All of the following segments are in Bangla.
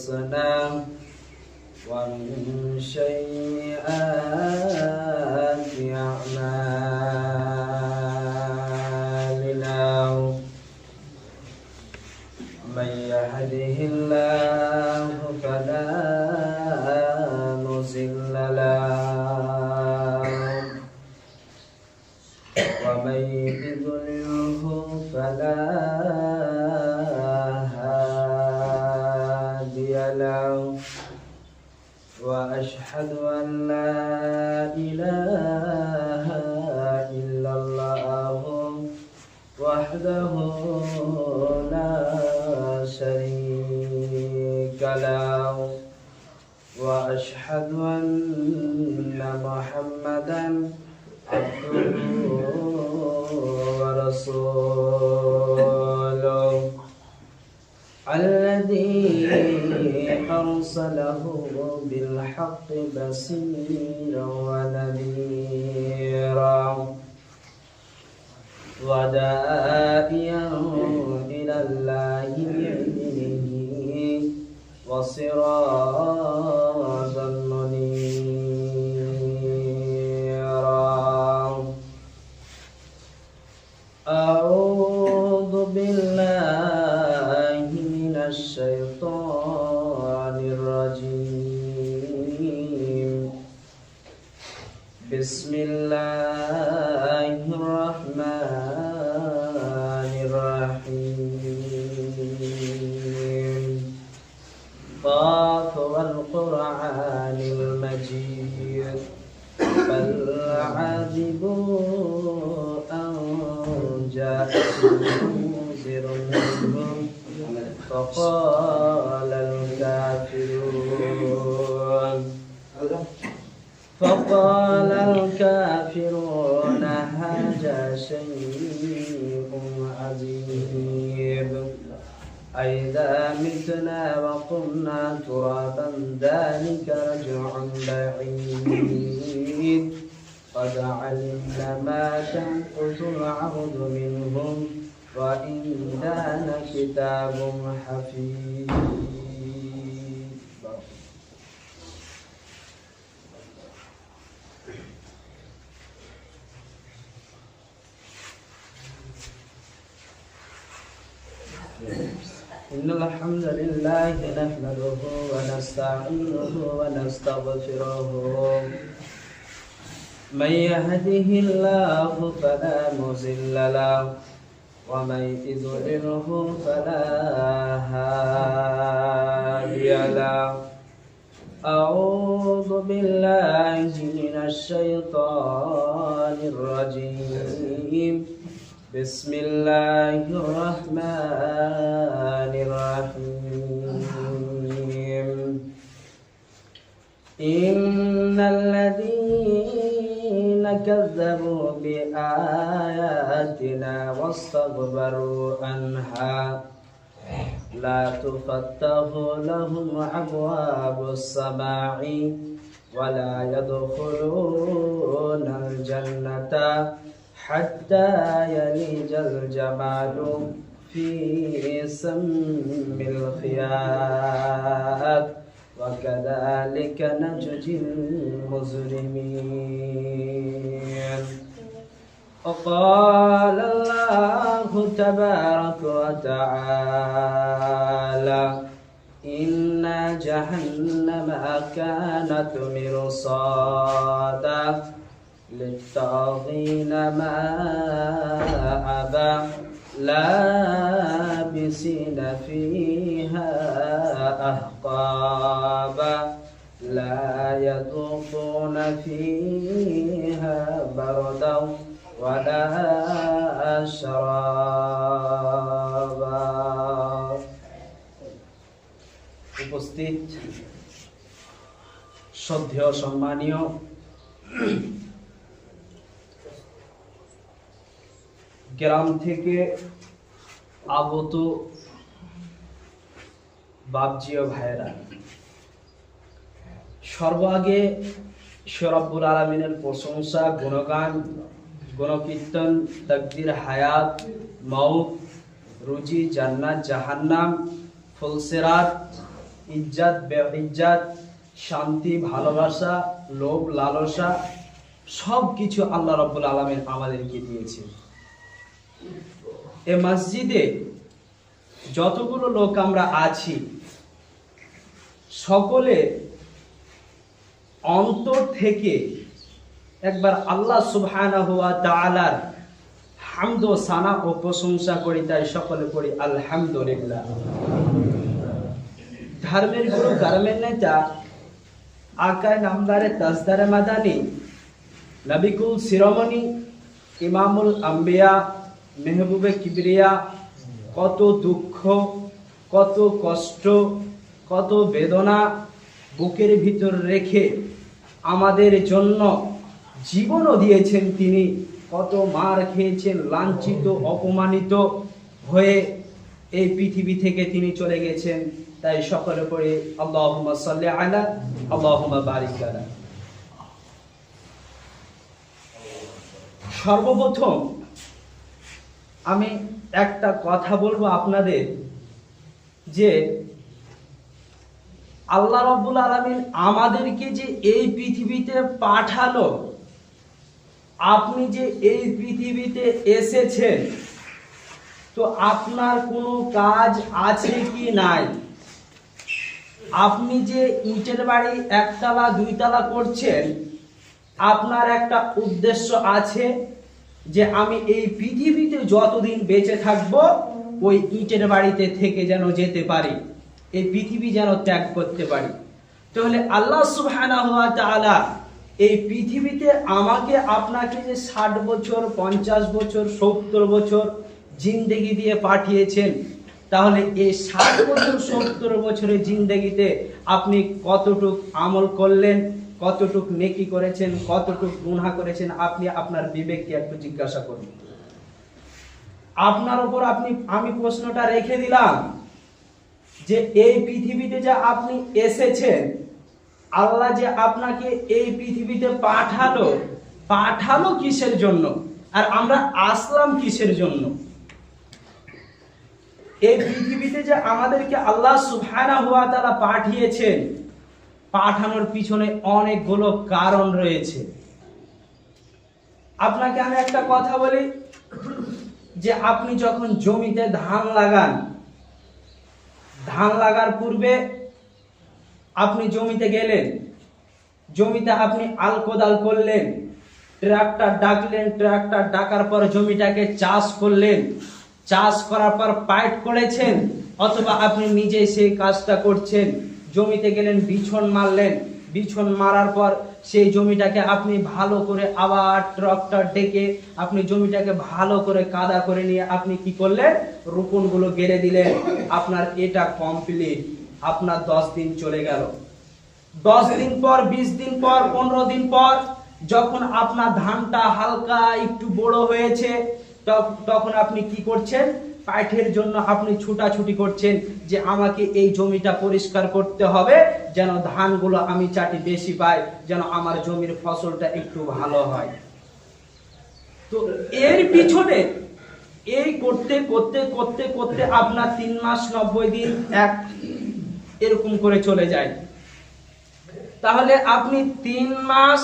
أنفسنا ومن سيئات أعمالنا من يهده الله فلا مضل له ومن يضلله فلا هادي له وأشهد أن لا إله إلا الله وحده لا شريك له وأشهد أن محمدا عبده ورسوله الذي أرسله بالحق بشيرا ونذيرا وداعيا إلى الله بإذنه وسراجا منيرا أعوذ بالله من الشيطان الرجيم بسم الله الرحمن الرحيم طاف والقرآن المجيد بل عجبوا أن جاءهم منذر منهم فقال الكافرون هذا شيء عجيب أئذا متنا وقمنا ترابا ذلك رجع بعيد قد علمنا ما تنقص العرض منهم وعندنا كتاب حفيظ إن الحمد لله نحمده ونستعينه ونستغفره من يهده الله فلا مضل له ومن يضلله فلا هادي له أعوذ بالله من الشيطان الرجيم بسم الله الرحمن الرحيم إن الذين كذبوا بآياتنا واستكبروا عنها لا تفتح لهم أبواب السماء ولا يدخلون الجنة حتى يلج الجمال في سم الخياط وكذلك نجزي المجرمين وقال الله تبارك وتعالى إن جهنم كانت مرصادا للطاغين مآبا لابسين فيها أحقابا لا يذوقون فيها بردا ولا شرابا উপস্থিত শ্রদ্ধেয় সম্মানীয় গ্রাম থেকে আগত বাপজিও ভাইরা, সর্বাগে ঈশ্বর রব্বুল আলামিনের প্রশংসা, গুণগান, গুণকীর্তন, তাকদীর, হায়াত, মউত, রুজি, জান্নাত, জাহান্নাম, ফুলসিরাত ইজ্জত বেইজ্জত, শান্তি ভালোবাসা, লোভ লালসা সব কিছু আল্লাহ রাব্বুল আলামিন আমাদেরকে দিয়েছেন। এই মসজিদে যতগুলো লোক আমরা আছি সকলে অন্তর থেকে একবার আল্লাহ সুবহানাহু ওয়া তাআলার হামদ ও সানা ও প্রশংসা করি, তাই সকলে পড়ি আলহামদুলিল্লাহ। ধর্মের গুরু কর্মের নেতা আকায় নামদারে তাজদারে মাদানী নবিকুল শিরোমণি ইমামুল আম্বিয়া মেহবুবে কিবরিয়া কত দুঃখ, কত কষ্ট, কত বেদনা বুকের ভিতর রেখে আমাদের জন্য জীবনও দিয়েছেন। তিনি কত মার খেয়েছেন, লাঞ্ছিত অপমানিত হয়ে এই পৃথিবী থেকে তিনি চলে গেছেন, তাই সকলে পড়ে আল্লাহুম্মা সাল্লি আলা আল্লাহুম্মা বারিক আলা। সর্বপ্রথম আমি একটা কথা বলবো আপনাদের, যে আল্লাহ রাব্বুল আলামিন আমাদেরকে যে এই পৃথিবীতে পাঠালো, আপনি যে এই পৃথিবীতে এসেছেন, তো আপনার কোনো কাজ আছে কি নাই? আপনি যে ইটের বাড়ি একতলা দুইতলা করছেন, আপনার একটা উদ্দেশ্য আছে যে আমি এই পৃথিবীতে যতদিন বেঁচে থাকবো ওই ইটের বাড়িতে থেকে যেন যেতে পারি, এই পৃথিবী যেন ত্যাগ করতে পারি। তাহলে আল্লাহ সুবহানাহু ওয়া তাআলা এই পৃথিবীতে আমাকে আপনাকে যে 60 বছর 50 বছর 70 বছর জিন্দেগি দিয়ে পাঠিয়েছেন, তাহলে এই 60 বছর 70 বছরের জিন্দেগিতে আপনি কতটুক আমল করলেন, কতটুক নেকি করেছেন, কতটুক গুনাহ করেছেন, আপনি আপনার বিবেককে একটু জিজ্ঞাসা করুন। আপনার উপর আমি প্রশ্নটা রেখে দিলাম যে এই পৃথিবীতে যে আপনি এসেছেন, আল্লাহ যে আপনাকে এই পৃথিবীতে পাঠালো কিসের জন্য, আর আমরা আসলাম কিসের জন্য? এই পৃথিবীতে যে আমাদেরকে আল্লাহ সুবহানাহু ওয়া তাআলা পাঠিয়েছেন, পাঠানোর পিছনে অনেকগুলো কারণ রয়েছে। আপনাকে আমি একটা কথা বলি, যে আপনি যখন জমিতে ধান লাগান, ধান লাগার পূর্বে আপনি জমিতে গেলেন, জমিতে আপনি আল কোদাল করলেন, ট্রাক্টর ডাকলেন, ট্রাক্টর ডাকার পর জমিটাকে চাষ করলেন, চাষ করার পর পাইট করেছেন, অথবা আপনি নিজে সেই কাজটা করছেন। জমিতে গেলেন, বিছন মারলেন, বিছন মারার পর সেই জমিটাকে আপনি ভালো করে আবার ট্রাক্টর ডেকে আপনি জমিটাকে ভালো করে কাদা করে নিয়ে আপনি কি করলেন? রোপণগুলো গেড়ে দিলেন। আপনার এটা কমপ্লিট। আপনার 10 দিন চলে গেল। 10 দিন পর, 20 দিন পর, 15 দিন পর যখন আপনার ধানটা হালকা একটু বড় হয়েছে, তখন আপনি কি করছেন? পাইটের জন্য আপনি ছুটাছুটি করছেন যে আমাকে এই জমিটা পরিষ্কার করতে হবে, যেন ধানগুলো আমি চাটি বেশি পাই, যেন আমার জমির ফসলটা একটু ভালো হয়। তো এর পিছনে এই করতে করতে করতে করতে আপনার 3 মাস 90 দিন এরকম করে চলে যায়। তাহলে আপনি 3 মাস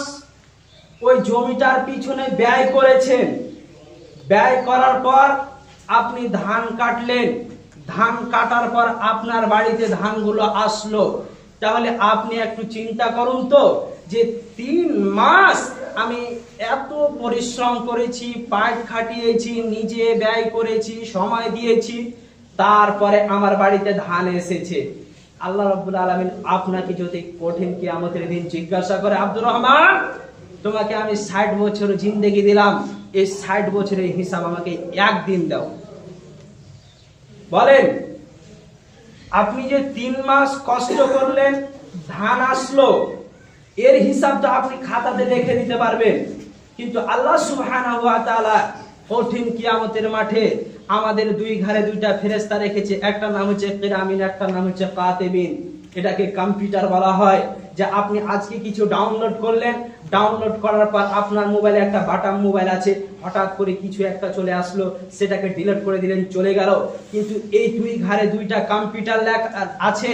ওই জমিটার পিছনে ব্যয় করেছেন। ব্যয় করার পর আপনি ধান কাটলেন, ধান কাটার পর আপনার বাড়িতে ধানগুলো আসলো। তাহলে আপনি একটু চিন্তা করুন তো, যে 3 মাস আমি এত পরিশ্রম করেছি, পাট খাটিয়েছি, নিজে ব্যয় করেছি, সময় দিয়েছি, তারপরে আমার বাড়িতে ধান এসেছে। আল্লাহ রাব্বুল আলামিন আপনাকে যদি কঠিন কিয়ামতের দিন জিজ্ঞাসা করে, আব্দুর রহমান, তোমাকে আমি 60 বছর জিন্দেগি দিলাম, এই 60 বছরের হিসাব আমাকে একদিন দাও। বলেন, আপনি যে 3 মাস কষ্ট করলেন, ধান আসলো, এর হিসাবটা আপনি খাতাতে লিখে দিতে পারবেন, কিন্তু আল্লাহ সুবহানাহু ওয়া তাআলা কঠিন কিয়ামতের মাঠে আমাদের 2 ঘরে 2টা ফেরেশতা রেখেছে। একটা নাম হচ্ছে কিরামিন, একটা নাম হচ্ছে কাতিবিন। এটাকে কম্পিউটার বলা হয়। যে আপনি আজকে কিছু ডাউনলোড করলেন, ডাউনলোড করার পর আপনার মোবাইলে একটা বাটাম মোবাইল আছে, হঠাৎ করে কিছু একটা চলে আসলো, সেটাকে ডিলিট করে দিলেন, চলে গেল। কিন্তু এই 2 ঘরে 2টা কম্পিউটার আছে,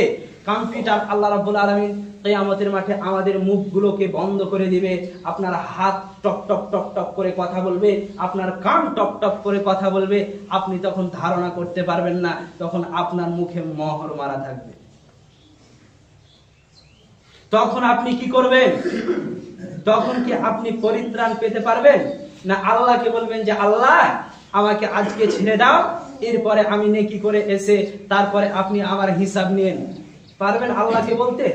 কম্পিউটার আল্লাহ রাব্বুল আলামিন কিয়ামতের মাঠে আমাদের মুখগুলোকে বন্ধ করে দিবে। আপনার হাত টপ টপ টপ টপ করে কথা বলবে, আপনার কান টপ টপ করে কথা বলবে। আপনি তখন ধারণা করতে পারবেন না, তখন আপনার মুখে মোহর মারা থাকবে। তখন আপনি কি করবেন? তখন কি আপনি পরিত্রাণ পেতে পারবেন? না আল্লাহকে বলবেন যে আল্লাহ আমাকে আজকে ছেড়ে দাও, এরপরে আমি নেকি করে এসে তারপরে আপনি আমার হিসাব নিন? পারবেন আল্লাহকে বলতে?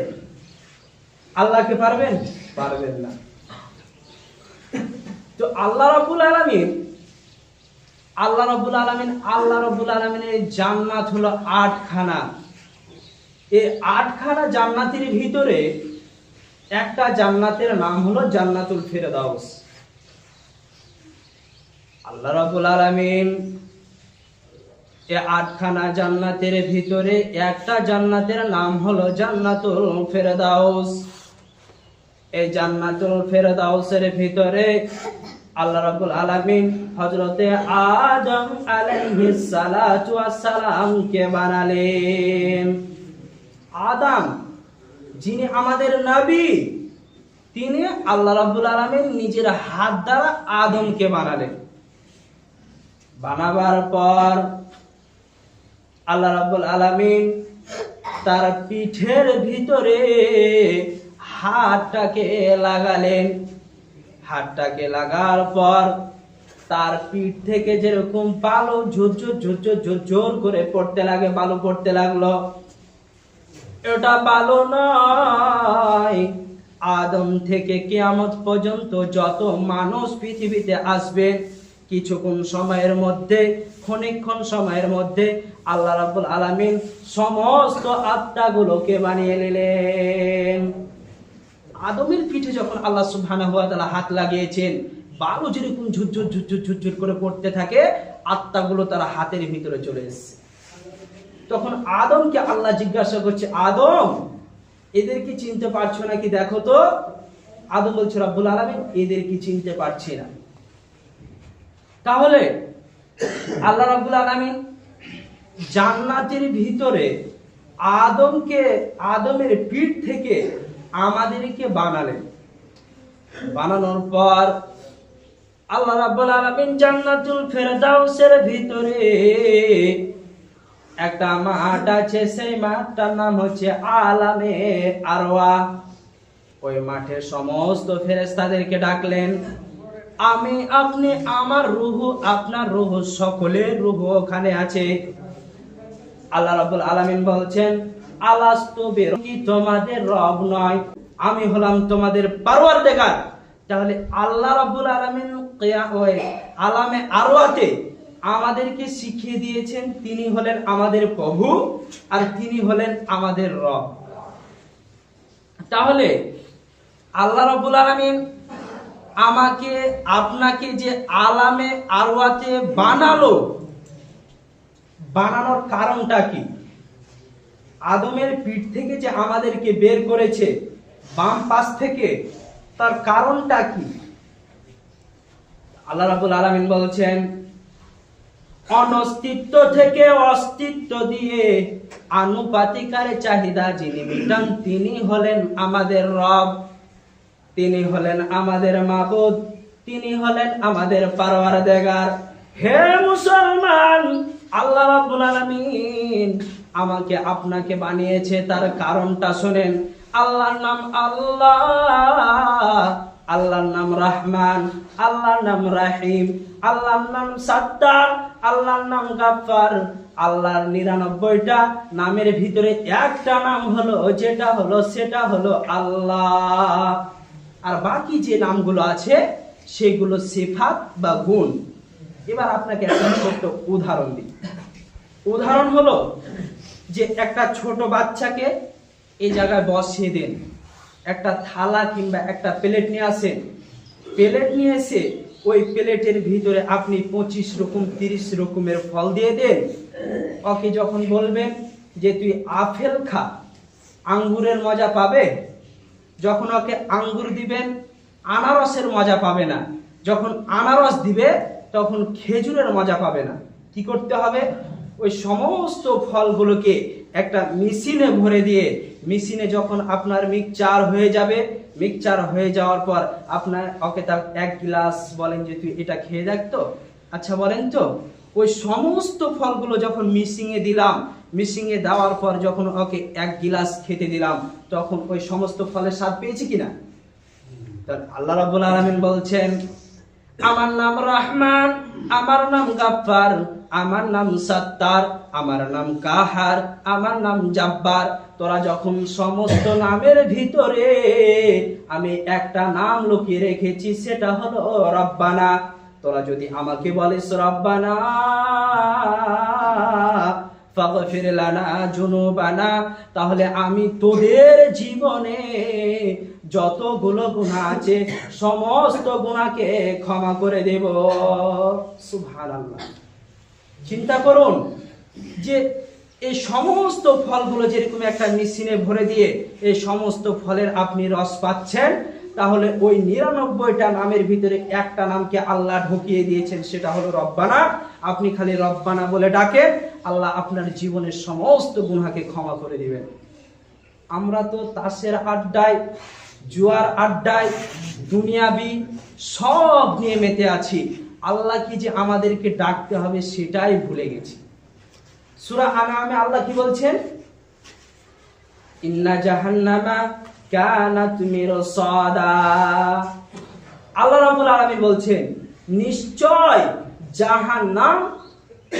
আল্লাহকে পারবেন? পারবেন না। তো আল্লাহ রাব্বুল আলামিনের জান্নাত হলো 8খানা। এই 8খানা জান্নাতের ভিতরে একটা জান্নাতের নাম হলো জান্নাতুল ফেরদাউস। আল্লাহ রাব্বুল আলামিন এই 8খানা জান্নাতের ভিতরে একটা জান্নাতের নাম হলো জান্নাতুল ফেরদাউস। এই জান্নাতুল ফেরদাউসের ভিতরে আল্লাহ রাব্বুল আলামিন হযরতে আদম আলাইহিস সালাতু ওয়াস সালাম কে বানালেন। আদম যিনি আমাদের নবী, তিনি আল্লাহ রাব্বুল আলামিন নিজের হাত দ্বারা আদমকে বানালেন। বানাবার পর আল্লাহ রাব্বুল আলামিন তার পিঠের ভিতরে হাতটাকে লাগালেন। হাতটাকে লাগার পর তার পিঠ থেকে যেরকম বালু ঝুরঝুর করে পড়তে লাগে, বালু পড়তে লাগলো। এটা বালু নয়, আদম থেকে কিয়ামত পর্যন্ত যত মানুষ পৃথিবীতে আসবে, কিছুক্ষণ সময়ের মধ্যে, ক্ষণিকক্ষণ সময়ের মধ্যে আল্লাহ রাব্বুল আলামিন সমস্ত আত্মাগুলোকে বানিয়ে নিলেন। আদমের পিঠে যখন আল্লাহ সুবহানাহু ওয়া তাআলা হাত লাগিয়েছেন, বালু যেরকম ঝুরঝুর করে পড়তে থাকে, আত্মাগুলো তার হাতের ভিতরে চলে এসেছে। তখন আদমকে আল্লাহ জিজ্ঞাসা করছে, আদম এদের কি চিনতে পারছো নাকি দেখো তো? আদম বলছে, রব্বুল আলামিন এদের কি চিনতে পারছি না। তাহলে আল্লাহ রাব্বুল আলামিন জান্নাতের ভিতরে আদমের পিঠ থেকে আমাদেরকে বানালেন। বানানোর পর আল্লাহ রাব্বুল আলামিন জান্নাতুল ফেরদাউসের ভিতরে একটা মাঠ আছে, সেই মাঠটার নাম হচ্ছে আলামে আরওয়াহ। ওই মাঠে সমস্ত ফেরেশতাদেরকে ডাকলেন। আমি, আপনি, আমার রূহ, আপনার রূহ, সকলের রূহ ওখানে আছে। আল্লাহ রাব্বুল আলামিন বলছেন, আলাস্তু বিরব্বি, তোমাদের রব নয়, আমি হলাম তোমাদের পরওয়ারদিগার। তাহলে আল্লাহ রাব্বুল আলামিন আলামে আরওয়াতে আমাদেরকে শিখিয়ে দিয়েছেন তিনি হলেন আমাদের প্রভু আর তিনি হলেন আমাদের রব। তাহলে আল্লাহ রাব্বুল আলামিন আমাকে আপনাকে যে আলামে আরওয়াতে বানালো, বানানোর কারণটা কি? আদমের পিঠ থেকে যে আমাদেরকে বের করেছে বাম পাশ থেকে, তার কারণটা কি? আল্লাহ রাব্বুল আলামিন বলছেন, অনস্তিত্ব থেকে অস্তিত্ব দিয়ে আনুপাতিকারে চাহিদা যিনি মিটান, তিনি হলেন আমাদের রব, তিনি হলেন আমাদের মাবুদ, তিনি হলেন আমাদের পরওয়ারদিগার। হে মুসলমান, আল্লাহ রাব্বুল আলামিন আমাকে আপনাকে বানিয়েছে, তার কারণটা শুনেন। আল্লাহর নাম আল্লাহ, আল্লাহর নাম রহমান, আল্লাহর নাম রাহিম, আল্লাহর নাম সাত্তার, আল্লাহর নাম গাফফার। আল্লাহর 99টা নামের ভিতরে একটা নাম হলো, সেটা হলো আল্লাহ। আর বাকি যে নামগুলো আছে সেগুলো সিফাত বা গুণ। এবার আপনাকে একটা ছোট্ট উদাহরণ দিই। উদাহরণ হলো যে একটা ছোট বাচ্চাকে এই জায়গায় বসিয়ে দেন, একটা থালা কিংবা একটা প্লেট নিয়ে আসেন। প্লেট নিয়ে এসে ওই প্লেটের ভিতরে আপনি 25 রকম 30 রকমের ফল দিয়ে দেন। ওকে যখন বলবেন যে তুই আপেল খা, আঙ্গুরের মজা পাবে। যখন ওকে আঙ্গুর দিবেন, আনারসের মজা পাবে না। যখন আনারস দিবে তখন খেজুরের মজা পাবে না। কি করতে হবে? ওই সমস্ত ফলগুলোকে একটা মেশিনে ভরে দিয়ে, মেশিনে যখন আপনার মিক্সচার হয়ে যাবে, মিক্সচার হয়ে যাওয়ার পর আপনার ওকে তার 1 গ্লাস বলেন যে তুই এটা খেয়ে দেখ তো, আচ্ছা বলেন তো, ওই সমস্ত ফলগুলো যখন মিশিয়ে দিলাম, মিশিয়ে দেওয়ার পর যখন ওকে 1 গ্লাস খেতে দিলাম, তখন ওই সমস্ত ফলের স্বাদ পেয়েছি কিনা? আল্লাহ রাব্বুল আলামিন বলছেন, আমার নাম রহমান, আমার নাম গাফফার, আমার নাম সাত্তার, আমার নাম কাহার, আমার নাম জাব্বার। তোরা যখন সমস্ত নামের ভিতরে আমি একটা নাম লুকিয়ে রেখেছি, সেটা হলো রব্বানা। তোরা যদি আমাকে বলিস রব্বানা ফাগফির লানা যুনুবানা, তাহলে আমি তোদের জীবনে যতগুলো গুনাহ আছে সমস্ত গুনাহকে ক্ষমা করে দেব। সুবহানাল্লাহ। চিন্তা করুন যে এই সমস্ত ফলগুলো যেরকম একটা মেশিনে ভরে দিয়ে এই সমস্ত ফলের আপনি রস পাচ্ছেন, তাহলে ওই 99টা নামের ভিতরে একটা নামকে আল্লাহ ঢুকিয়ে দিয়েছেন, সেটা হলো রব্বানা। আপনি খালি রব্বানা বলে ডাকেন, আল্লাহ আপনার জীবনের সমস্ত গুনাহকে ক্ষমা করে দিবেন। আমরা তো তাসের আড্ডায়, জুয়ার আড্ডায়, দুনিয়াবি সব নিয়ে মেতে আছি, আল্লাহ কি যে আমাদেরকে ডাকতে হবে সেটাই ভুলে গেছি। সূরা আনআমে আল্লাহ কি বলছেন? ইন্না জাহান্নামা কানাত মিরসাদা। আল্লাহ রাব্বুল আলামিন বলছেন, নিশ্চয় জাহান্নাম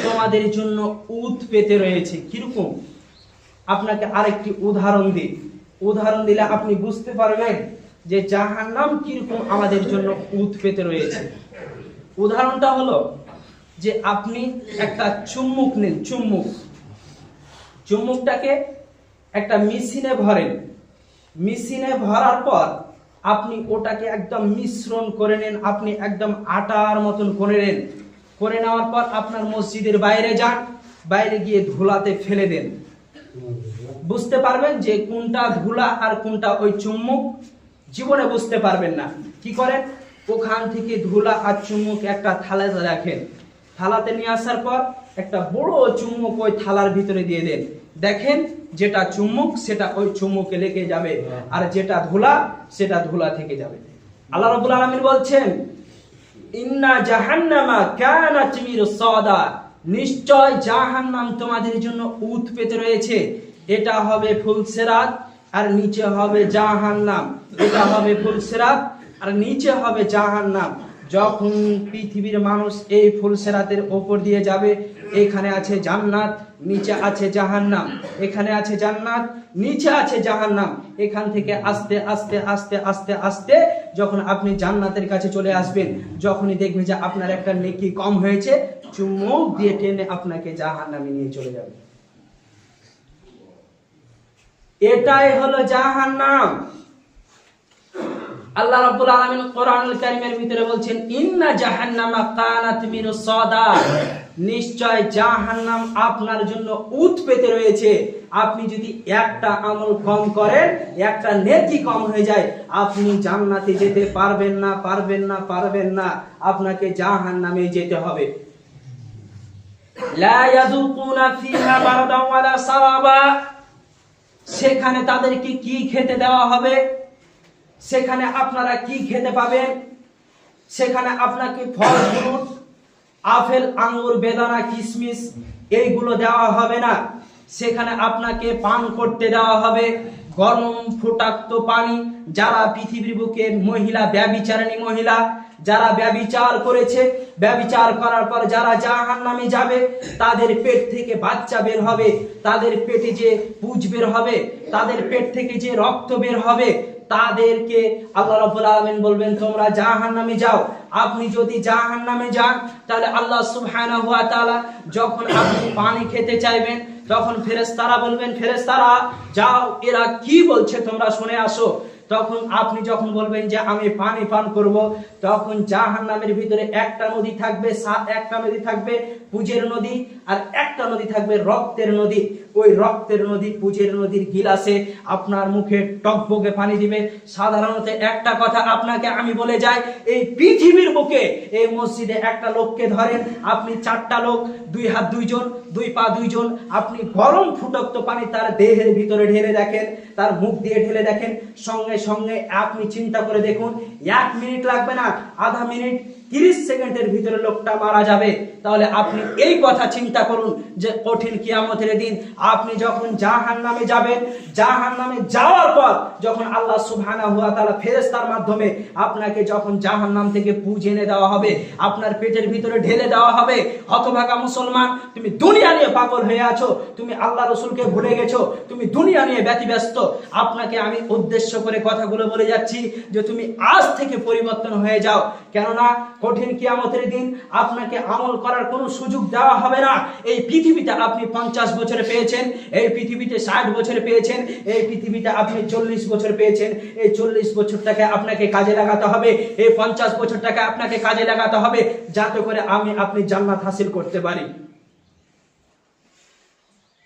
তোমাদের জন্য উত পেতে রয়েছে। কিরকম? আপনাকে আরেকটি উদাহরণ দিই, উদাহরণ দিলে আপনি বুঝতে পারবেন যে জাহান্নাম কিরকম আমাদের জন্য উত পেতে রয়েছে। উদাহরণটা হলো যে আপনি একটা চুম্বক নেন, চুম্বকটাকে একটা মেশিনে ভরেন, মেশিনে ভরার পর আপনি ওটাকে একদম মিশ্রণ করে নেন, আপনি একদম আটার মতন করে নেন, করে নেওয়ার পর আপনার মসজিদের বাইরে যান, বাইরে গিয়ে ধুলাতে ফেলে দেন। বুঝতে পারবেন যে কোনটা ধুলা আর কোনটা ওই চুম্বক? জীবনে বুঝতে পারবেন না। কি করেন? ওখান থেকে ধুলা আর চুম্বক একটা থালাতে রাখেন, থালাতে নিয়ে আসার পর একটা বড় চুম্বক ওই থালার ভিতরে দিয়ে দেন। দেখেন যেটা চুম্বক সেটা ওই চুম্বকে লেগে যাবে, আর যেটা ধুলা সেটা ধুলা থেকে যাবে। আল্লাহ রাব্বুল আলামিন বলছেন, ইন্না জাহান্নামা কানাত মিরসাদা, নিশ্চয় জাহান্নাম তোমাদের জন্য উত পেতে রয়েছে। এটা হবে ফুলসেরাত আর নিচে হবে জাহান্নাম, এটা হবে ফুলসেরাত আর নিচে হবে জাহান্নাম। যখন পৃথিবীর মানুষ এই ফুলসেরাতের উপর দিয়ে যাবে, এখানে আছে জান্নাত, নিচে আছে জাহান্নাম, এখানে আছে জান্নাত, নিচে আছে জাহান্নাম। এখান থেকে আস্তে আস্তে আস্তে আস্তে আস্তে যখন আপনি জান্নাতের কাছে চলে আসবেন, যখনই দেখবেন যে আপনার একটা নেকি কম হয়েছে, চুম্বক দিয়ে টেনে আপনাকে জাহান্নামে নিয়ে চলে যাবে। এটাই হলো জাহান্নাম। আল্লাহ রাব্বুল আলামিন কোরআনুল কারীমের ভিতরে বলছেন, ইন্না জাহান্নামা কানাত মিরসাদা, নিশ্চয় জাহান্নাম আপনার জন্য উত পেতে রয়েছে। আপনি যদি একটা আমল কম করেন, একটা নেকি কম হয়ে যায়, আপনি জান্নাতে যেতে পারবেন না, পারবেন না, পারবেন না, আপনাকে জাহান্নামে যেতে হবে। লা ইয়াযুকুনা ফিহা বারদান ওয়ালা সারাবা, সেখানে তাদেরকে কি খেতে দেওয়া হবে? সেখানে আপনারা কি খেতে পাবেন? সেখানে আপনাকে ফল ফ্রুট, আপেল, আঙ্গুর, বেদানা, কিশমিশ এইগুলো দেওয়া হবে না। সেখানে আপনাকে পান করতে দেওয়া হবে গরম ফুটাক্ত পানি। যারা পৃথিবীর বুকে মহিলা, ব্যভিচারিণী মহিলা, যারা ব্যভিচার করেছে, ব্যভিচার করার পর যারা জাহান্নামে যাবে, তাদের পেট থেকে বাচ্চা বের হবে, তাদের পেটে যে পুঁজ বের হবে, তাদের পেট থেকে যে রক্ত বের হবে, তাদেরকে আল্লাহ রাব্বুল আলামিন বলবেন তোমরা জাহান্নামে যাও। আপনি যদি জাহান্নামে যান, তাহলে আল্লাহ সুবহানাহু ওয়া তাআলা যখন আপনি পানি খেতে চাইবেন, তখন ফেরেশতারা বলবেন, ফেরেশতারা যাও, এরা কি বলছে তোমরা শুনে আসো। তখন আপনি যখন বলবেন যে আমি পানি পান করব, তখন জাহান্নামের ভিতরে একটা নদী থাকবে, একটা নদী থাকবে পুঁজের নদী, আর একটা নদী থাকবে রক্তের নদী। ওই রক্তের নদী, পুজের নদীর গিলাসে আপনার মুখে টকবকে পানি দিবে। সাধারণত একটা কথা আপনাকে আমি বলে যাই, এই পৃথিবীর বুকে এই মসজিদে একটা লোককে ধরেন, আপনি 4টা লোক, 2 হাত 2 জন, 2 পা 2 জন, আপনি গরম ফুটন্ত পানি তার দেহের ভিতরে ঢেলে দেখেন, তার মুখ দিয়ে ঢেলে দেখেন, সঙ্গে সঙ্গে আপনি চিন্তা করে দেখুন, 1 মিনিট লাগবে না, আধা মিনিট, 30 সেকেন্ডের ভিতরে লোকটা মারা যাবে। তাহলে আপনি এই কথা চিন্তা করুন যে কঠিন কিয়ামতের দিন আপনি যখন জাহান্নামে যাবেন, জাহান্নামে যাওয়ার পর যখন আল্লাহ সুবহানাহু ওয়া তাআলা ফেরেশতার মাধ্যমে আপনাকে যখন জাহান্নাম থেকে পুঁজ এনে দেওয়া হবে, আপনার পেটের ভিতরে ঢেলে দেওয়া হবে, হতভাগা মুসলমান, তুমি দুনিয়া নিয়ে পাগল হয়ে আছো, তুমি আল্লাহ রাসূলকে ভুলে গেছো, তুমি দুনিয়া নিয়ে ব্যতিব্যস্ত। আপনাকে আমি উদ্দেশ্য করে কথাগুলো বলে যাচ্ছি যে তুমি আজ থেকে পরিবর্তন হয়ে যাও, কেননা কঠিন কিয়ামতের দিন আপনাকে আমল করার কোনো সুযোগ দেওয়া হবে না। এই পৃথিবীতে আপনি 50 বছরে পেয়েছেন, এই পৃথিবীতে 60 বছরে পেয়েছেন, এই পৃথিবীতে আপনি 40 বছর পেয়েছেন, এই 40 বছরটাকে আপনাকে কাজে লাগাতে হবে, এই 50 বছরটাকে আপনাকে কাজে লাগাতে হবে, যাতে করে আপনি জান্নাত হাসিল করতে পারি।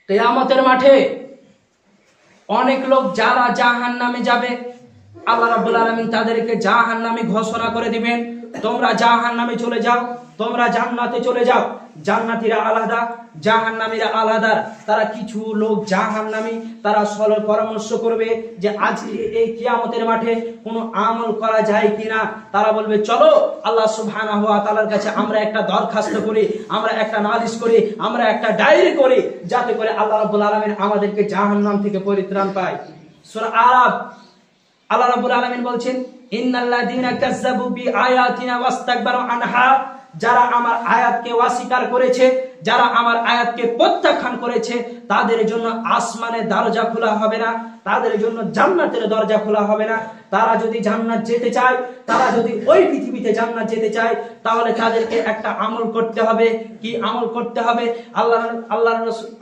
কিয়ামতের মাঠে অনেক লোক যারা জাহান্নামে যাবে, আল্লাহ রাব্বুল আলামিন তাদেরকে জাহান্নামে ঘোষণা করে দিবেন, তোমরা জাহান্নামে চলে যাও, তোমরা জান্নাতে চলে যাও। জান্নাতীরা আলাদা, জাহান্নামীরা আলাদা। তারা কিছু লোক জাহান্নামী, তারা সরল পরামর্শ করবে যে আজকে এই কিয়ামতের মাঠে কোনো আমল করা যায় কিনা। তারা বলবে চলো আল্লাহ সুবহানাহু ওয়া তাআলার কাছে আমরা একটা দরখাস্ত করি, আমরা একটা নালিশ করি, আমরা একটা ডায়েরি করি, যাতে করে আল্লাহ রাব্বুল আলামিন আমাদেরকে জাহান্নাম থেকে পরিত্রাণ পায়। সূরা আরাফ আল্লাহ রাব্বুল আলামিন বলছেন, ইন্নাল্লাযীনা কাযযাবু বিআয়াতিনা ওয়াস্তাকবারু আনহা, যারা আমার আয়াতকে অস্বীকার করেছে, যারা আমার আয়াতকে প্রত্যাখ্যান করেছে, তাদের জন্য আসমানের দরজা খোলা হবে না, তাদের জন্য জান্নাতের দরজা খোলা হবে না। তারা যদি জান্নাত যেতে চায়, তারা যদি ওই পৃথিবীতে জান্নাত যেতে চায়, তাহলে তাদেরকে একটা আমল করতে হবে। কি আমল করতে হবে?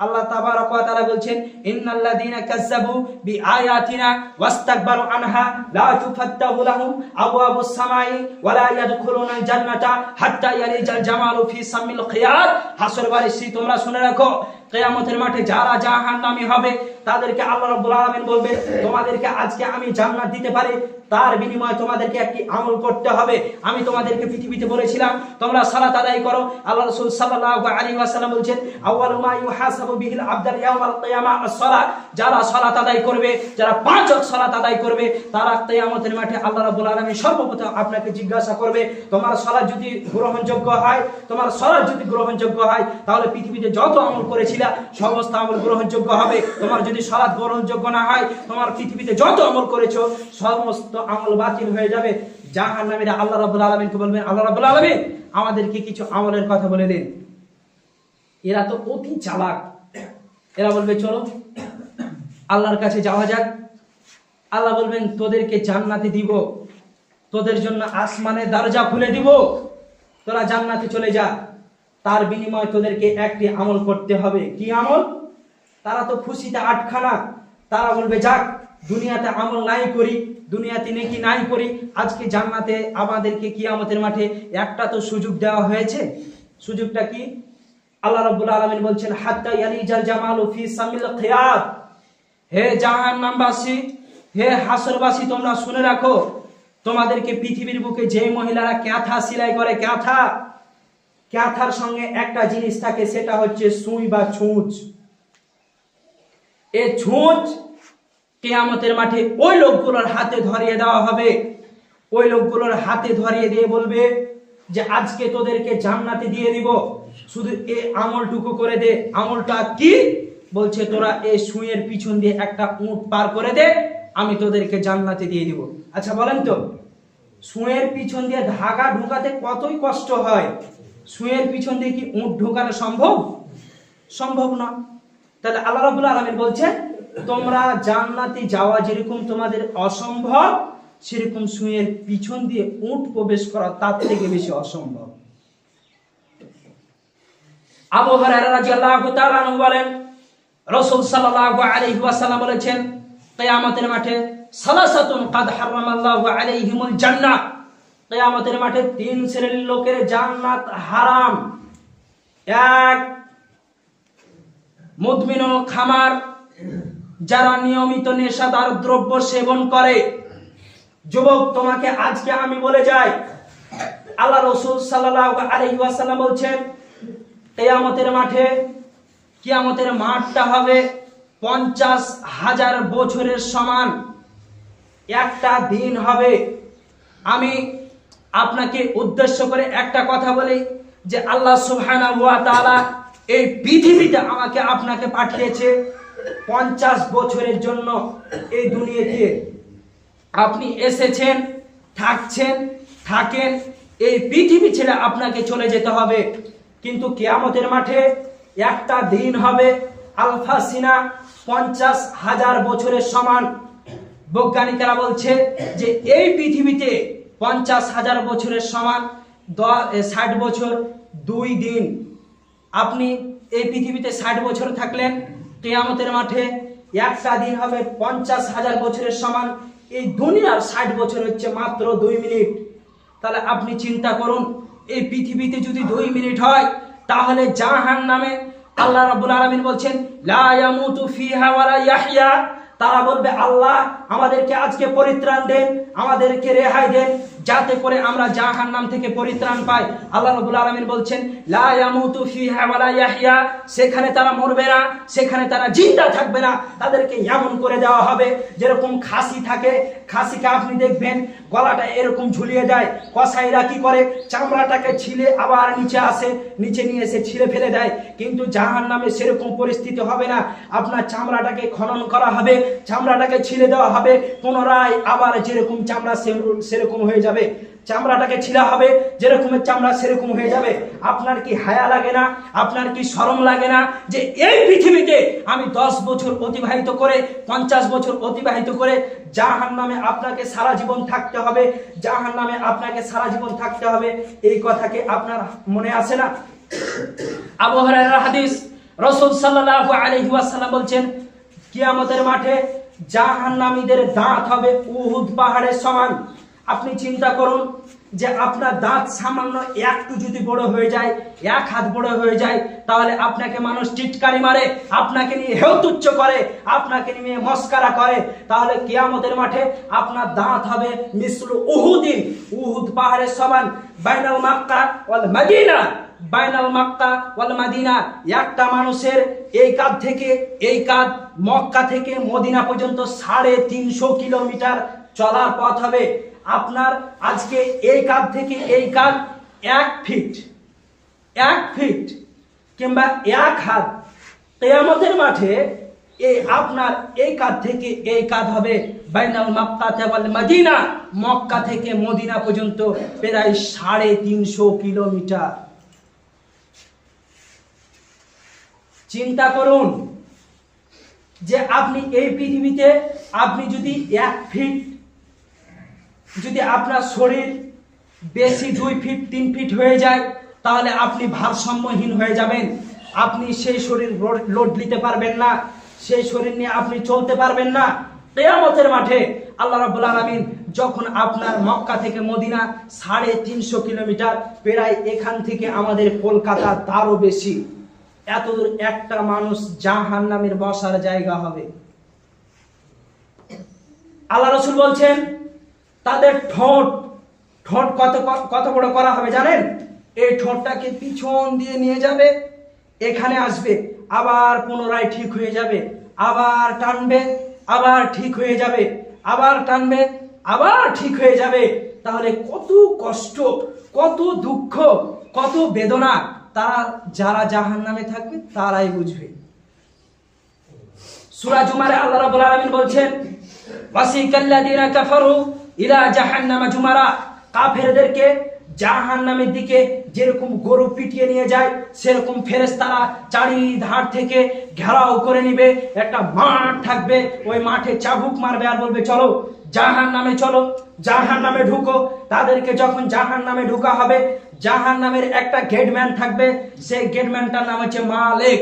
আল্লাহ তাবারক ওয়া তাআলা বলছেন, ইন্নাল্লাযীনা কাযযাবু বিআয়াতিনা ওয়াস্তাকবারু আনহা লা তুফাত্তাহু লাহুম আবওয়াবুস সামাই ওয়া লা ইয়াদখুলুনাল জান্নাতা হাত্তা ইয়ালিজাল জামালু ফি সামিল খিয়াত। হাসর বারিসি তোমরা শুনে রাখো, কিয়ামতের মাঠে যারা জাহান্নামী হবে তাদেরকে আল্লাহ রাব্বুল আলামিন বলবে, তোমাদেরকে আজকে আমি জান্নাত দিতে পারি, তার বিনিময়ে তোমাদেরকে একটি আমল করতে হবে। আমি তোমাদেরকে পৃথিবীতে বলেছিলাম তোমরা সালাত আদায় করো। আল্লাহ রাসূল সাল্লাল্লাহু আলাইহি ওয়াসাল্লাম বলেন, আউয়ালু মা ইউহাসাবু বিহিল আবদাল ইয়াউমাল কিয়ামাহ আস-সালাত। যারা সালাত আদায় করবে, যারা 5 ওয়াক্ত সালাত আদায় করবে, তারা কিয়ামতের মাঠে আল্লাহ রাব্বুল আলামিন সর্বপ্রথম আপনাকে জিজ্ঞাসা করবে, তোমার সালাত যদি গ্রহণযোগ্য হয়, তোমার সালাত যদি গ্রহণযোগ্য হয়, তাহলে পৃথিবীতে যত আমল করেছিলা সমস্ত আমল গ্রহণযোগ্য হবে। তোমার যদি সালাত গ্রহণযোগ্য না হয়, তোমার পৃথিবীতে যত আমল করেছো সমস্ত আমল বাতিল হয়ে যাবে। জাহান্নামীরা আল্লাহ রাব্বুল আলামিনকে বলবেন, আল্লাহ রাব্বুল আলামিন আমাদেরকে কিছু আমলের কথা বলে দিন। এরা তো অতি চালাক, এরা বলবে চলো আল্লাহর কাছে যাওয়া যাক। আল্লাহ বলবেন, তোদেরকে জান্নাতে দিব, তোদের জন্য আসমানের দরজা খুলে দিব, তোরা জান্নাতে চলে যা, তার বিনিময়ে তোদেরকে একটি আমল করতে হবে। কি আমল? তারা তো খুশিতে আটখানা। তারা বলবে যাক দুনিয়াতে আমল নাই করি, দুনিয়াতে নেকি নাই করি, আজকে জান্নাতে আমাদেরকে কিয়ামতের মাঠে একটা তো সুযোগ দেওয়া হয়েছে। সুযোগটা কি? আল্লাহ রাব্বুল আলামিন বলছেন, হাত্তা ইয়ালিজাল জামালু ফি সামিল খিয়াত। হে জাহান্নামবাসী, হে হাসরবাসী, তোমরা শুনে রাখো, তোমাদেরকে পৃথিবীর বুকে যে মহিলারা কাঁথা সেলাই করে, কাঁথার সঙ্গে একটা জিনিস থাকে, সেটা হচ্ছে সুই বা ছুঁচ। এই ছুঁচ কিয়ামতের মাঠে ওই লোকগুলোর হাতে ধরিয়ে দেওয়া হবে। ওই লোকগুলোর হাতে ধরিয়ে দিয়ে বলবে যে আজকে তোদেরকে জান্নাতে দিয়ে দিব, শুধু এই আমলটুকু করে দে। আমলটা কি? বলছে তোরা এই সুইয়ের পিছন দিয়ে একটা উট পার করে দে, আমি তোদেরকে জান্নাতে দিয়ে দিব। আচ্ছা বলেন তো, সুইয়ের পিছন দিয়ে ধাগা ঢোকাতে কতই কষ্ট হয়, সুইয়ের পিছন দিয়ে কি উট ঢোকানো সম্ভব? সম্ভব না। তাহলে আল্লাহ রাব্বুল আলামিন বলছেন, তোমরা জান্নাতে যাওয়া যেরকম তোমাদের অসম্ভব, সেরকম সুইয়ের পিছন দিয়ে উট প্রবেশ করা তার থেকে বেশি অসম্ভব। আবু হুরায়রা রাদিয়াল্লাহু তাআলা আনহু বলেন, রাসূল সাল্লাল্লাহু আলাইহি ওয়াসাল্লাম বলেছেন, কিয়ামতের মাঠে সালাসাতুন কাদ হারামাল্লাহু আলাইহিমুল জান্নাহ। কিয়ামতের মাঠে 3 শ্রেণীর লোকের জান্নাত হারাম। এক, মুদমিনুল খামার, যারা নিয়মিত নেশাদার দ্রব্য সেবন করে। যুবক, তোমাকে আজকে আমি বলে যাই, আল্লাহ রাসূল সাল্লাল্লাহু আলাইহি ওয়াসাল্লাম বলছেন, কিয়ামতের মাঠটা হবে 50,000 বছরের সমান। একটা দিন হবে। আমি আপনাকে উদ্দেশ্য করে একটা কথা বলি, যে আল্লাহ সুবহানাহু ওয়া তাআলা এই পৃথিবীতে আমাকে আপনাকে পাঠিয়েছে 50 বছরের জন্য। এই দুনিয়াতে আপনি এসেছেন, থাকেন, এই পৃথিবী ছেড়ে আপনাকে চলে যেতে হবে। কিন্তু কিয়ামতের মাঠে একটা দিন হবে আলফা সিনা, 50,000 বছরের সমান। বৈজ্ঞানিকেরা বলছে যে এই পৃথিবীতে 50,000 বছরের সমান 60 বছর 2 দিন। আপনি এই পৃথিবীতে 60 বছর থাকলেন, কিয়ামতের মাঠে একটা দিন হবে 50,000 বছরের সমান। এই দুনিয়ার 60 বছর হচ্ছে মাত্র 2 মিনিট। তাহলে আপনি চিন্তা করুন, এই পৃথিবীতে যদি 2 মিনিট হয়, তাহলে জাহান্নামে আল্লাহ রাব্বুল আলামিন বলছেন লা ইয়ামুতু ফিহা ওয়ালা ইয়াহইয়া। তারা বলবে, আল্লাহ আমাদেরকে আজকে পরিত্রাণ দেন, আমাদেরকে রেহাই দেন, যাতে করে আমরা জাহান্নাম থেকে পরিত্রাণ পাই। আল্লাহ রাব্বুল আলামিন বলছেন লা ইয়ামুতু ফিহা ওয়ালা ইয়াহইয়া, সেখানে তারা মরবে না, সেখানে তারা জিন্দা থাকবে না। তাদেরকে এমন করে দেওয়া হবে যেরকম খাসি থাকে, খাসিকে আপনি দেখবেন গলাটা এরকম ঝুলিয়ে দেয়, কসাইরা কি করে, চামড়াটাকে ছিলে আবার নিচে আসে, নিচে নিয়ে এসে ছিলে ফেলে দেয়। কিন্তু জাহান্নামে সেরকম পরিস্থিতি হবে না। আপনার চামড়াটাকে খনন করা হবে, চামড়াটাকে ছিলে দেওয়া হবে, পুনরায় আবার যেরকম চামড়া সেরকম হয়ে যাবে। চামড়াটাকে ছিলা হবে, যেরকমের চামড়া সেরকম হয়ে যাবে। আপনার কি হায়া লাগে না? আপনার কি শরম লাগে না যে এই পৃথিবীতে আমি 10 বছর অতিবাহিত করে, 50 বছর অতিবাহিত করে জাহান্নামে আপনাকে সারা জীবন থাকতে হবে, জাহান্নামে আপনাকে সারা জীবন থাকতে হবে? এই কথা কি আপনার মনে আসে না? আবু হুরায়রার হাদিস, রাসূল সাল্লাল্লাহু আলাইহি ওয়াসাল্লাম বলছেন, কিয়ামতের মাঠে জাহান্নামীদের দাঁত হবে উহুদ পাহাড়ের সমান। আপনি চিন্তা করুন যে আপনার দাঁত সামান্য একটু যদি বড় হয়ে যায়, 1 হাত বড় হয়ে যায়, তাহলে আপনাকে মানুষ টিটকারি মারে, আপনাকে নিয়ে হেয়তুচ্ছ করে, আপনাকে নিয়ে মস্কারা করে। তাহলে কিয়ামতের মাঠে আপনার দাঁত হবে মিসলু উহুদিন, উহুদ পাহাড়ের সমান। বাইনাল মক্কা ওয়াল মদিনা, বাইনাল মক্কা ওয়াল মদিনা, একটা মানুষের এই কাঁধ থেকে এই কাঁধ, মক্কা থেকে মদিনা পর্যন্ত 350 কিলোমিটার চলার পথ হবে। আপনার আজকে এই কাঁধ থেকে এই কাঁধ 1 ফিট কিংবা 1 হাত। কিয়ামতের মাঠে এই আপনার এই কাঁধ থেকে এই কাঁধ হবে বাইনাল মক্কা ওয়াল মদিনা, মক্কা থেকে মদিনা পর্যন্ত প্রায় 350 কিলোমিটার। চিন্তা করুন যে আপনি এই পৃথিবীতে আপনি যদি 1 ফিট, যদি আপনার শরীর বেশি 2 ফিট 3 ফিট হয়ে যায়, তাহলে আপনি ভারসাম্যহীন হয়ে যাবেন। আপনি সেই শরীর লোড নিতে পারবেন না, সেই শরীর নিয়ে আপনি চলতে পারবেন না। কিয়ামতের মাঠে আল্লাহ রাব্বুল আলামিন যখন আপনার মক্কা থেকে মদিনা 350 কিলোমিটার, প্রায় এখান থেকে আমাদের কলকাতা তারও বেশি, এত দূর একটা মানুষ জাহান্নামের বসার জায়গা হবে। আল্লাহ রাসূল বলছেন তাদের ঠোঁট কত বড় করা হবে জানেন? এই ঠোঁটটাকে পিছন দিয়ে নিয়ে যাবে, এখানে আসবে, আবার পুনরায় ঠিক হয়ে যাবে, আবার টানবে, আবার ঠিক হয়ে যাবে, আবার টানবে, আবার ঠিক হয়ে যাবে। তাহলে কত কষ্ট, কত দুঃখ, কত বেদনা তারা যারা জাহান্নামে থাকবে তারাই বুঝবে। সূরা জুমারে আল্লাহ রাব্বুল আলামিন বলছেন ওয়াসিকাল্লাযিনা কাফারু ইলা জাহান্নামা জুমারা, কাফেরদেরকে জাহান্নামের দিকে যেরকম গরু পিটিয়ে নিয়ে যায়, সেরকম ফেরেশতারা চারিধার থেকে ঘেরাও করে নিবে। একটা মাঠ থাকবে, ওই মাঠে চাবুক মারবে আর বলবে চলো জাহান্নামে, চলো জাহান্নামে ঢুকো। তাদেরকে যখন জাহান্নামে ঢোকা হবে, জাহান্নামের একটা গেটম্যান থাকবে, সেই গেটম্যানটার নাম হচ্ছে মালিক।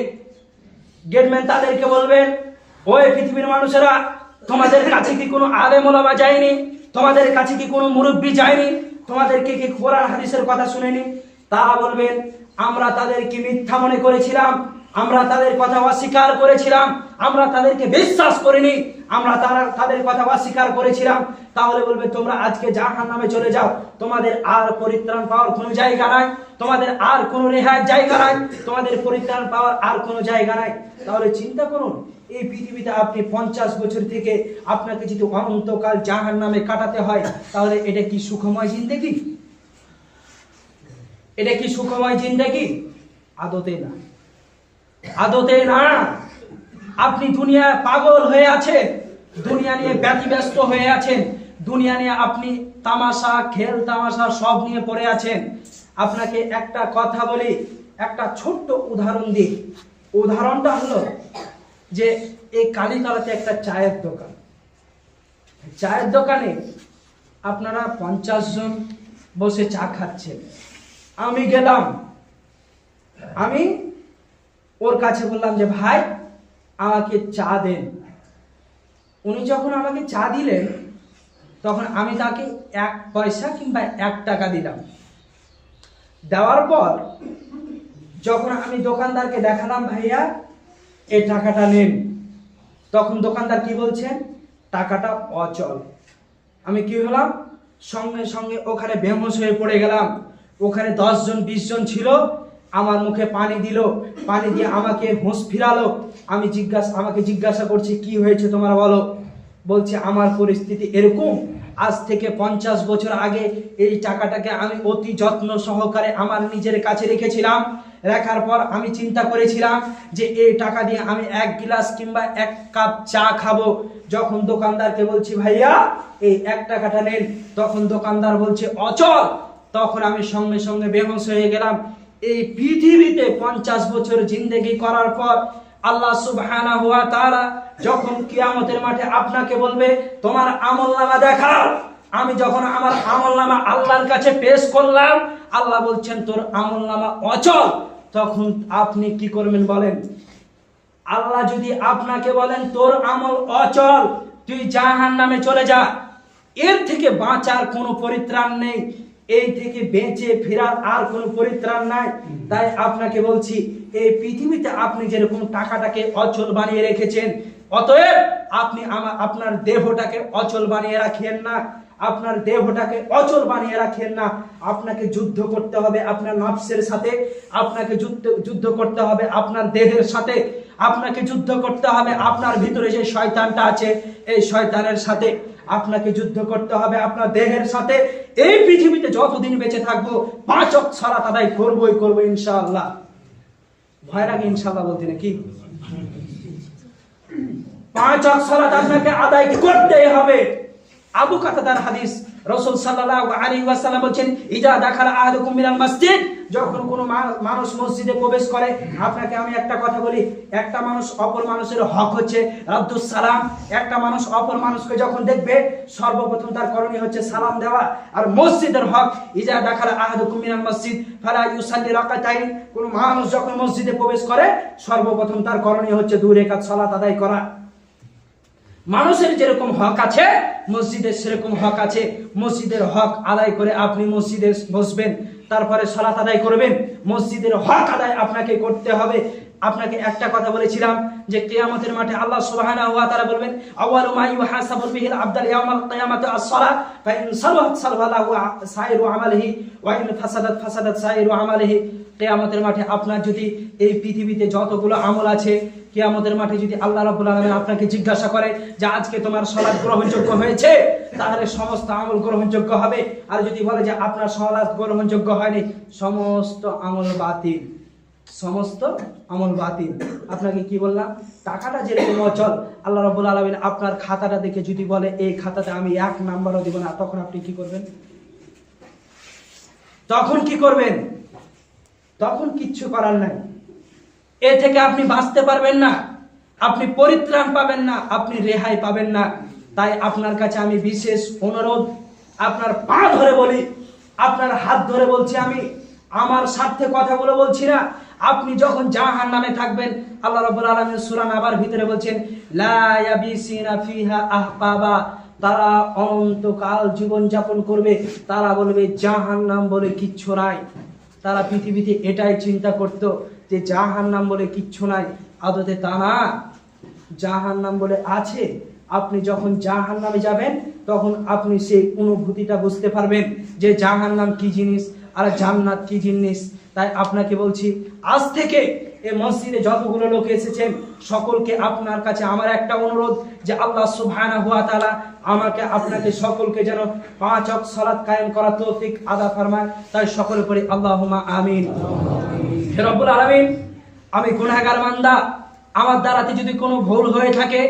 গেটম্যান তাদেরকে বলবেন, ওই পৃথিবীর মানুষেরা, তোমাদের কাছে কি কোনো আলেম ওলামা যায়নি? তোমাদের কাছে কি কোনো মুরব্বী যায়নি? তোমাদেরকে কি কোরআন হাদিসের কথা শুনেনি? তারা বলবেন, আমরা তাদেরকে মিথ্যা মনে করেছিলাম, আমরা তাদের কথা অস্বীকার করেছিলাম, আমরা তাদেরকে বিশ্বাস করিনি, আমরা তাদের কথা অস্বীকার করেছিলাম, তাহলে বলবে তোমরা আজকে জাহান্নামে চলে যাও, তোমাদের আর পরিত্রাণ পাওয়ার কোনো জায়গা নাই, তোমাদের আর কোনো রেহাইয়ের জায়গা নাই, তোমাদের পরিত্রাণ পাওয়ার আর কোনো জায়গা নাই। তাহলে চিন্তা করুন, এই পৃথিবীতে আপনি 50 বছর থেকে আপনাকে যদি অনন্তকাল জাহান্নামে কাটাতে হয়, তাহলে এটা কি সুখময় জিন্দেগি? এটা কি সুখময় জিন্দেগি? আদতে না, আদতে না। আপনি দুনিয়া পাগল হয়ে আছেন, দুনিয়া নিয়ে ব্যতিব্যস্ত হয়ে আছেন, দুনিয়া নিয়ে আপনি তামাশা, খেল তামাশা সব নিয়ে পড়ে আছেন। আপনাকে একটা কথা বলি, একটা ছোট্ট উদাহরণ দিই। উদাহরণটা হলো যে এই কালীতলাতে একটা চায়ের দোকান, চায়ের দোকানে আপনারা 50 জন বসে চা খাচ্ছেন। আমি গেলাম, আমি ওর কাছে বললাম যে ভাই আমাকে চা দেন। উনি যখন আমাকে চা দিলেন, তখন আমি তাকে 1 পয়সা কিংবা 1 টাকা দিলাম। দেওয়ার পর যখন আমি দোকানদারকে দেখালাম ভাইয়া এই টাকাটা নেন, তখন দোকানদার কি বলছেন, টাকাটা অচল। আমি কি হলাম, সঙ্গে সঙ্গে ওখানে বেহুঁশ হয়ে পড়ে গেলাম। ওখানে 10 জন 20 জন ছিল, আমার মুখে পানি দিল, পানি দিয়ে আমাকে হুঁশ ফিরালো। আমাকে জিজ্ঞাসা করছি কি হয়েছে তোমার বলো। বলছে আমার পরিস্থিতি এরকম, আজ থেকে 50 বছর আগে এই টাকাটাকে আমি অতি যত্ন সহকারে আমার নিজের কাছে রেখেছিলাম। রাখার পর আমি চিন্তা করেছিলাম যে এই টাকা দিয়ে আমি 1 গিলাস কিংবা 1 কাপ চা খাবো। যখন দোকানদারকে বলছি ভাইয়া এই 1 টাকাটা নেন, তখন দোকানদার বলছে অচল। তখন আমি সঙ্গে সঙ্গে বেহুঁশ হয়ে গেলাম। এই পৃথিবীতে 50 বছর জিন্দেগি করার পর আল্লাহ সুবহানাহু ওয়া তাআলা যখন কিয়ামতের মাঠে আপনাকে বলবে তোমার আমলনামা দেখাও, আমি যখন আমার আমলনামা আল্লাহর কাছে পেশ করলাম, আল্লাহ বলছেন তোর আমলনামা অচল। তখন আপনি কি করবেন বলেন? আল্লাহ যদি আপনাকে বলেন তোর আমল অচল, তুই জাহান্নামে চলে যা, এর থেকে বাঁচার কোনো পরিত্রাণ নেই, এই থেকে বেঁচে ফেরার আর কোনো পরিত্রাণ নাই। তাই আপনাকে বলছি এই পৃথিবীতে আপনি যেরকম টাকাটাকে অচল বানিয়ে রেখেছেন, অতএব আপনি আপনার দেহটাকে অচল বানিয়ে রাখেন না, আপনার দেহটাকে অচল বানিয়ে রাখেন না। আপনাকে যুদ্ধ করতে হবে আপনার নফসের সাথে, আপনাকে যুদ্ধ করতে হবে আপনার দেহের সাথে, আপনাকে যুদ্ধ করতে হবে আপনার ভিতরে যে শয়তানটা আছে এই শয়তানের সাথে, আপনাকে যুদ্ধ করতে হবে আপনার দেহের সাথে। এই পৃথিবীতে যতদিন বেঁচে থাকবো 5 ওয়াক্ত সালাত আদায় করবই করবো ইনশাআল্লাহ। ভয় লাগে ইনশাআল্লাহ বলতে নাকি? 5 ওয়াক্ত সালাত আপনাকে আদায় করতেই হবে। আবু কাতাদার হাদিস, রাসূল সাল্লাল্লাহু আলাইহি ওয়াসাল্লাম বলেন ইজা দাখালা আহাদুকুম মিনাল মসজিদ, যখন কোনো মানুষ মসজিদে প্রবেশ করে, আপনাকে আমি একটা কথা বলি, একটা মানুষ অপর মানুষের হক হচ্ছে রাদ্দুস সালাম। একটা মানুষ অপর মানুষকে যখন দেখবে সর্বপ্রথম তার করণীয় হচ্ছে সালাম দেওয়া। আর মসজিদের হক ইজা দাখালা আহাদুকুম মিনাল মসজিদ ফালা ইউসাল্লি রাকাতাইন, কোন মানুষ যখন মসজিদে প্রবেশ করে সর্বপ্রথম তার করণীয় হচ্ছে 2 রাকাত সালাত আদায় করা। মানুষের যেরকম হক আছে মসজিদের সেরকম হক আছে। মসজিদের হক আদায় করে আপনি মসজিদে বসবেন, তারপরে সালাত আদায় করবেন। মসজিদের হক আদায় আপনাকে করতে হবে। আপনাকে একটা কথা বলেছিলাম যে কিয়ামতের মাঠে আল্লাহ সুবহানাহু ওয়া তাআলা বলবেন আউয়ালু মা ইউহাসাবু বিহিল আবদাল ইয়াউমাল কিয়ামাতি আস-সালাত ফা ইন সালাত সালাহু সাইরু আমালিহি ওয়া ইন ফাসাদাত ফাসাদাত সাইরু আমালিহি। কিয়ামতের মাঠে আপনার যদি এই পৃথিবীতে যতগুলো আমল আছে, কিয়ামতের মাঠে যদি আল্লাহ রাব্বুল আলামিন আপনাকে জিজ্ঞাসা করে যে আজকে তোমার সালাত গ্রহণযোগ্য হয়েছে, তাহলে সমস্ত আমল গ্রহণযোগ্য হবে। আর যদি বলে যে আপনার সালাত গ্রহণযোগ্য হয়নি, সমস্ত আমল বাতিল, সমস্ত আমল বাতিল। আপনাকে কি বললাম, টাকাটা যেরকম অচল, আল্লাহ রাব্বুল আলামিন আপনার খাতাটা দেখে যদি বলে এই খাতাতে আমি 1 নাম্বারও দিব না, তখন আপনি কি করবেন? তখন কি করবেন? তখন কিচ্ছু করার নাই। এ থেকে আপনি বাঁচতে পারবেন না, আপনি পরিত্রাণ পাবেন না, আপনি রেহাই পাবেন না। তাই আপনার কাছে আমি বিশেষ অনুরোধ, আপনার পা ধরে বলি, আপনার হাত ধরে বলছি, আমি আমার স্বার্থে কথাগুলো বলছি না। আপনি যখন জাহান্নামে থাকবেন, আল্লাহ রাব্বুল আলামিন সূরা নাবার ভিতরে বলছেন লা ইয়াবিসিনা ফিহা আহবাবা, তারা অনন্তকাল জীবন যাপন করবে, তারা বলবে জাহান্নাম বলে কিচ্ছু নাই। তারা পৃথিবীতে এটাই চিন্তা করত যে জাহান্নাম বলে কিচ্ছু নাই। আদতে তা না, জাহান্নাম বলে আছে। আপনি যখন জাহান্নামে যাবেন তখন আপনি সেই অনুভূতিটা বুঝতে পারবেন যে জাহান্নাম কি জিনিস আর জান্নাত কি জিনিস। তাই আপনাকে বলছি, আজ থেকে এই মসজিদে যতগুলো লোক এসেছেন সকলকে আপনার কাছে আমার একটা অনুরোধ যে আল্লাহ সুবহানাহু ওয়া তাআলা আমাকে আপনাকে সকলকে যেন 5 ওয়াক্ত সালাত কায়েম করার তৌফিক আদা ফরমায়। তাই সকলে পড়ি আল্লাহুম্মা আমিন। হে রব্বুল আলামিন, আমি গুনাহগার বান্দা, আমার দ্বারাতে যদি কোনো ভুল হয়ে থাকে,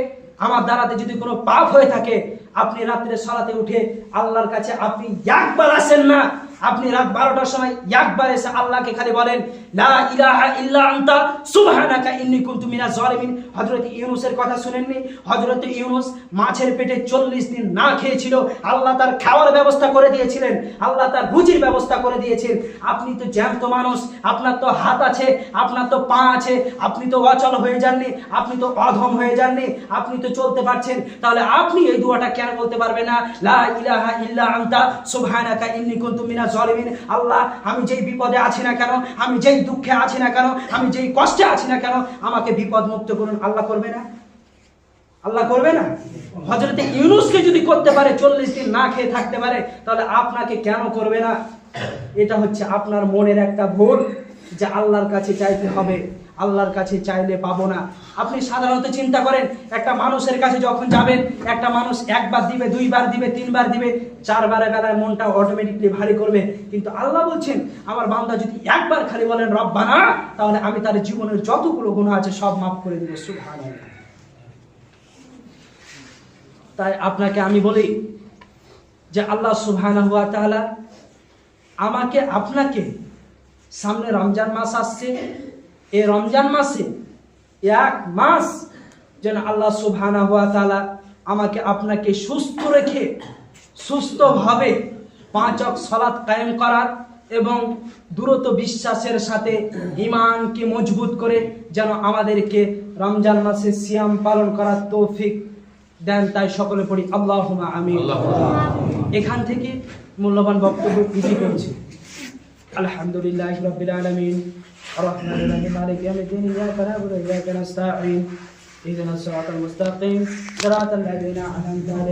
আমার দ্বারাতে যদি কোনো পাপ হয়ে থাকে, আপনি রাত্রে সালাতে উঠে আল্লাহর কাছে আপনি একবার আসেন না, আপনি রাত 12টার সময় একবার এসে আল্লাহকে খালি বলেন লা ইলাহা ইল্লা আনতা সুবহানাকা ইন্নী কুনতু মিনাজ জালিমিন। হযরত ইউনূসের কথা শুনেননি? হযরত ইউনূস মাছের পেটে 40 দিন না খেয়েছিল, আল্লাহ তার খাওয়ার ব্যবস্থা করে দিয়েছিলেন, আল্লাহ তার রুজির ব্যবস্থা করে দিয়েছেন। আপনি তো জ্যান্ত মানুষ, আপনার তো হাত আছে, আপনার তো পা আছে, আপনি তো অচল হয়ে যাননি, আপনি তো অধম হয়ে যাননি, আপনি তো চলতে পারছেন। তাহলে আপনি এই দোয়াটা কেন বলতে পারবেন না? লা ইলাহা ইল্লা আনতা সুবহানাকা ইন্নী কুনতু মিনাজ জালিমিন। আল্লাহ, আমি যেই বিপদে আছি না কেন, আমি যেই দুঃখে আছি না কেন, আমি যেই কষ্টে আছি না কেন, আমাকে বিপদ মুক্ত করুন। আল্লাহ করবে না? আল্লাহ করবে না? হযরত ইউনূসকে যদি করতে পারে, 40 দিন না খেয়ে থাকতে পারে, তাহলে আপনাকে কেন করবে না? এটা হচ্ছে আপনার মনের একটা ভুল যে আল্লাহর কাছে চাইতে হবে, আল্লাহর কাছে চাইলে পাবো না। আপনি সাধারণত চিন্তা করেন, একটা মানুষের কাছে যখন যাবেন, একটা মানুষ একবার দিবে, 2 বার দিবে, 3 বার দিবে, 4 বারের বেলায় মনটা অটোমেটিকলি ভারী করবে। কিন্তু আল্লাহ বলছেন আমার বান্দা যদি একবার খালি বলেন রব্বানা, তাহলে আমি তার জীবনের যতগুলো গুনাহ আছে সব মাফ করে দেব। সুবহানাল্লাহ। তাই আপনাকে আমি বলি যে আল্লাহ সুবহানাহু ওয়া তাআলা আমাকে আপনাকে, সামনে রমজান মাস আসছে, এই রমজান মাসে 1 মাস যেন আল্লাহ সুবহানাহু ওয়া তাআলা আমাকে আপনাকে সুস্থ রেখে সুস্থভাবে 5 ওয়াক্ত সালাত কায়েম করার এবং দ্রুত বিশ্বাসের সাথে ঈমানকে মজবুত করে যেন আমাদেরকে রমজান মাসে সিয়াম পালন করার তৌফিক দেন। তাই সকলে পড়ি আল্লাহুম্মা আমিন। এখান থেকে মূল্যবান বক্তব্য ইতি করছি। আলহামদুলিল্লাহি রাব্বিল আলামিন الرحمن الرحيم مالك يوم الدين إياك نعبد وإياك نستعين اهدنا الصراط المستقيم صراط الذين أنعمت عليهم